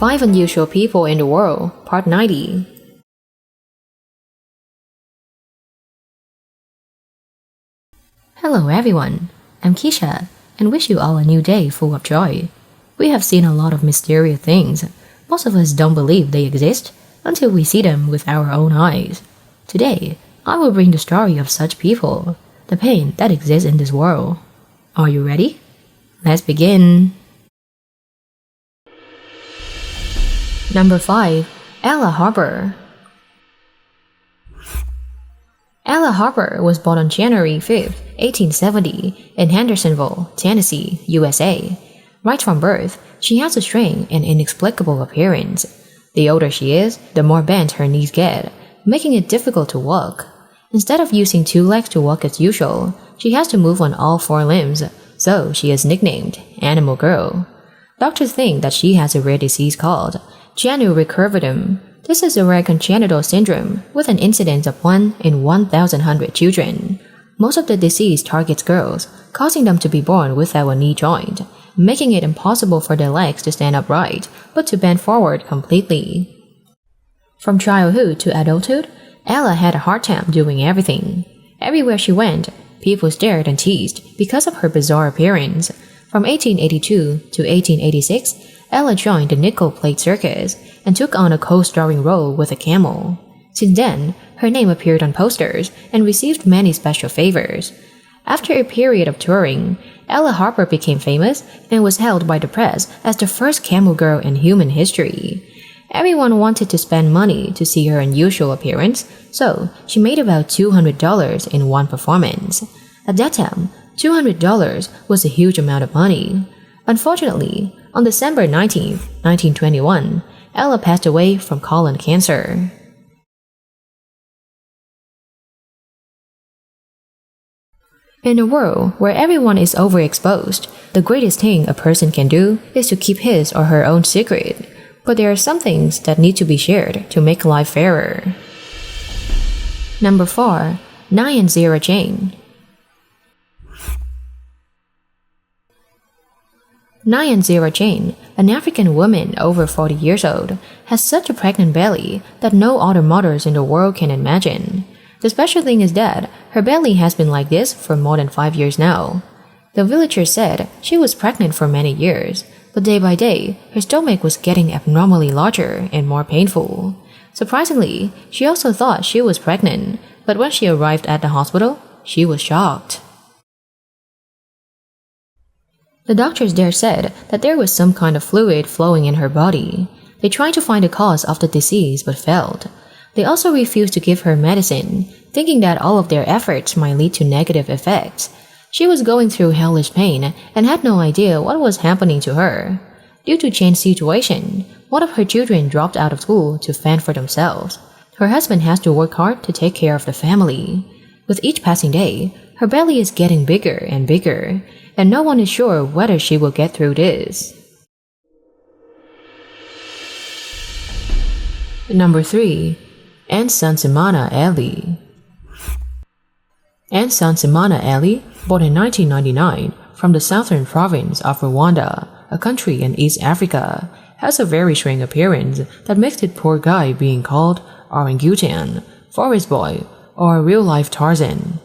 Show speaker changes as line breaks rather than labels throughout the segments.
5 Unusual People in the World, Part 90. Hello everyone, I'm Keisha, and wish you all a new day full of joy. We have seen a lot of mysterious things. Most of us don't believe they exist until we see them with our own eyes. Today, I will bring the story of such people, the pain that exists in this world. Are you ready? Let's begin. Number 5. Ella Harper. Ella Harper was born on January 5, 1870, in Hendersonville, Tennessee, USA. Right from birth, she has a strange and inexplicable appearance. The older she is, the more bent her knees get, making it difficult to walk. Instead of using 2 legs to walk as usual, she has to move on all 4 limbs, so she is nicknamed Animal Girl. Doctors think that she has a rare disease called genu recurvatum. This is a rare congenital syndrome with an incidence of 1 in 1,100 children. Most of the disease targets girls, causing them to be born without a knee joint, making it impossible for their legs to stand upright, but to bend forward completely. From childhood to adulthood, Ella had a hard time doing everything. Everywhere she went, people stared and teased because of her bizarre appearance. From 1882 to 1886, Ella joined the nickel plate circus and took on a co-starring role with a camel. Since then, her name appeared on posters and received many special favors. After a period of touring, Ella Harper became famous and was hailed by the press as the first camel girl in human history. Everyone wanted to spend money to see her unusual appearance, so she made about $200 in one performance. At that time, $200 was a huge amount of money. Unfortunately, on December 19, 1921, Ella passed away from colon cancer. In a world where everyone is overexposed, the greatest thing a person can do is to keep his or her own secret. But there are some things that need to be shared to make life fairer. Number 4. Nyanzira Jane. Nyanzira Jane, an African woman over 40 years old, has such a pregnant belly that no other mothers in the world can imagine. The special thing is that her belly has been like this for more than 5 years now. The villagers said she was pregnant for many years, but day by day, her stomach was getting abnormally larger and more painful. Surprisingly, she also thought she was pregnant, but when she arrived at the hospital, she was shocked. The doctors there said that there was some kind of fluid flowing in her body. They tried to find the cause of the disease but failed. They also refused to give her medicine, thinking that all of their efforts might lead to negative effects. She was going through hellish pain and had no idea what was happening to her. Due to Jane's situation, one of her children dropped out of school to fend for themselves. Her husband has to work hard to take care of the family. With each passing day, her belly is getting bigger and bigger, and no one is sure whether she will get through this. Number 3. Nsanzimana Ali. Nsanzimana Ali, born in 1999 from the southern province of Rwanda, a country in East Africa, has a very strange appearance that makes it poor guy being called orangutan, forest boy, or real-life Tarzan.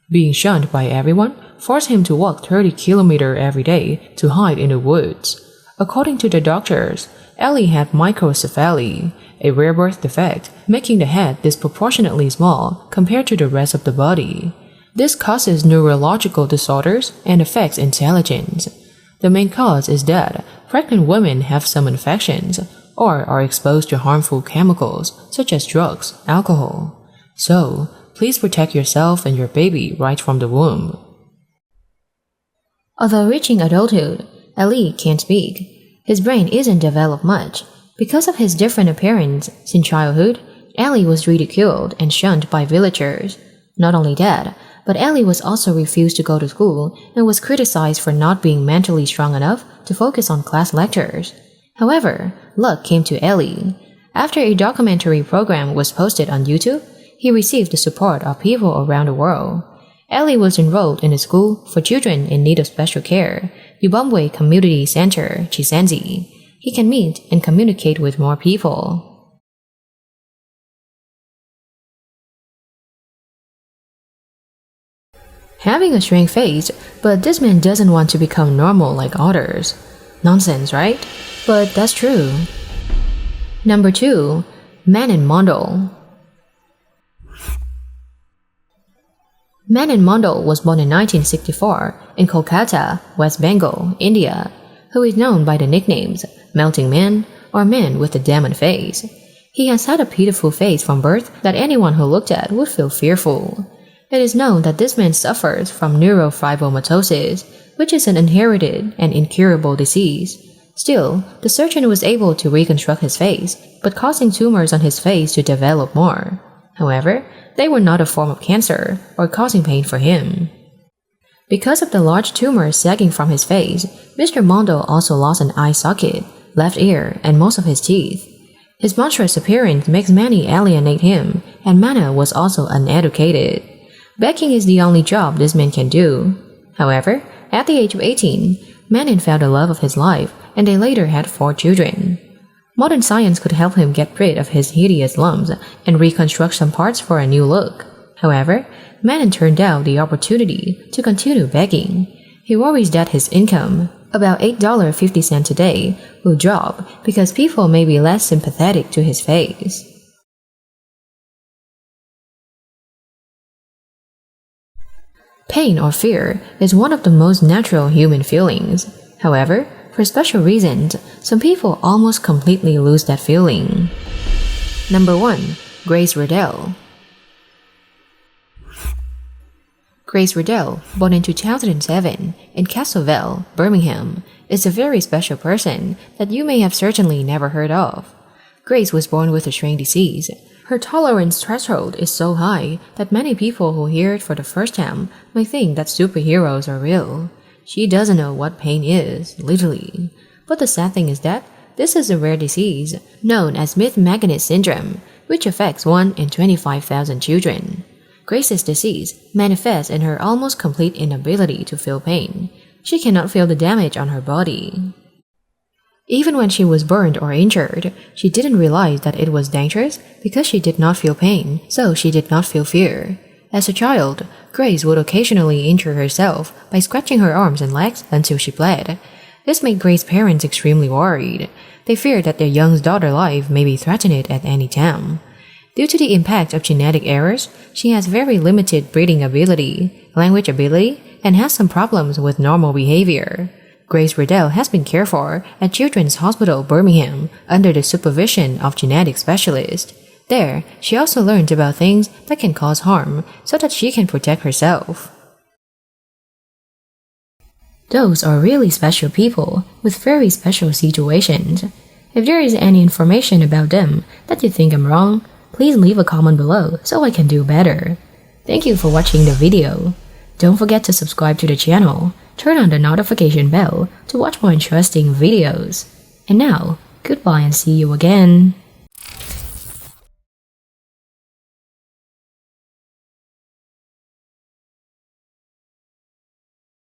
Being shunned by everyone forced him to walk 30 kilometers every day to hide in the woods. According to the doctors, Ali had microcephaly, a rare birth defect, making the head disproportionately small compared to the rest of the body. This causes neurological disorders and affects intelligence. The main cause is that pregnant women have some infections or are exposed to harmful chemicals such as drugs, alcohol. So, please protect yourself and your baby right from the womb. Although reaching adulthood, Ali can't speak. His brain isn't developed much. Because of his different appearance since childhood, Ali was ridiculed and shunned by villagers. Not only that, but Ali was also refused to go to school and was criticized for not being mentally strong enough to focus on class lectures. However, luck came to Ali. After a documentary program was posted on YouTube, he received the support of people around the world. Ali was enrolled in a school for children in need of special care, Ubambwe Community Center, Chisenzi. He can meet and communicate with more people. Having a strange face, but this man doesn't want to become normal like others. Nonsense, right? But that's true. Number 2. Manin Mondal. Manin Mondal was born in 1964 in Kolkata, West Bengal, India, who is known by the nicknames Melting Man or Man with the Demon Face. He has had a pitiful face from birth that anyone who looked at would feel fearful. It is known that this man suffers from neurofibromatosis, which is an inherited and incurable disease. Still, the surgeon was able to reconstruct his face, but causing tumors on his face to develop more. However, they were not a form of cancer or causing pain for him. Because of the large tumors sagging from his face, Mr. Mondal also lost an eye socket, left ear, and most of his teeth. His monstrous appearance makes many alienate him, and Mana was also uneducated. Begging is the only job this man can do. However, at the age of 18, Manin found the love of his life, and they later had 4 children. Modern science could help him get rid of his hideous lumps and reconstruct some parts for a new look. However, Manin turned down the opportunity to continue begging. He worries that his income, about $8.50 a day, will drop because people may be less sympathetic to his face. Pain or fear is one of the most natural human feelings. However, for special reasons, some people almost completely lose that feeling. Number 1. Grace Riddell. Grace Riddell, born in 2007 in Castleville, Birmingham, is a very special person that you may have certainly never heard of. Grace was born with a strange disease. Her tolerance threshold is so high that many people who hear it for the first time may think that superheroes are real. She doesn't know what pain is, literally. But the sad thing is that this is a rare disease known as Smith-Magenis syndrome, which affects 1 in 25,000 children. Grace's disease manifests in her almost complete inability to feel pain. She cannot feel the damage on her body. Even when she was burned or injured, she didn't realize that it was dangerous because she did not feel pain, so she did not feel fear. As a child, Grace would occasionally injure herself by scratching her arms and legs until she bled. This made Grace's parents extremely worried. They feared that their young daughter's life may be threatened at any time. Due to the impact of genetic errors, she has very limited breathing ability, language ability, and has some problems with normal behavior. Grace Riddell has been cared for at Children's Hospital Birmingham under the supervision of genetic specialists. There, she also learned about things that can cause harm so that she can protect herself. Those are really special people with very special situations. If there is any information about them that you think I'm wrong, please leave a comment below so I can do better. Thank you for watching the video. Don't forget to subscribe to the channel. Turn on the notification bell to watch more interesting videos. And now, goodbye and see you again.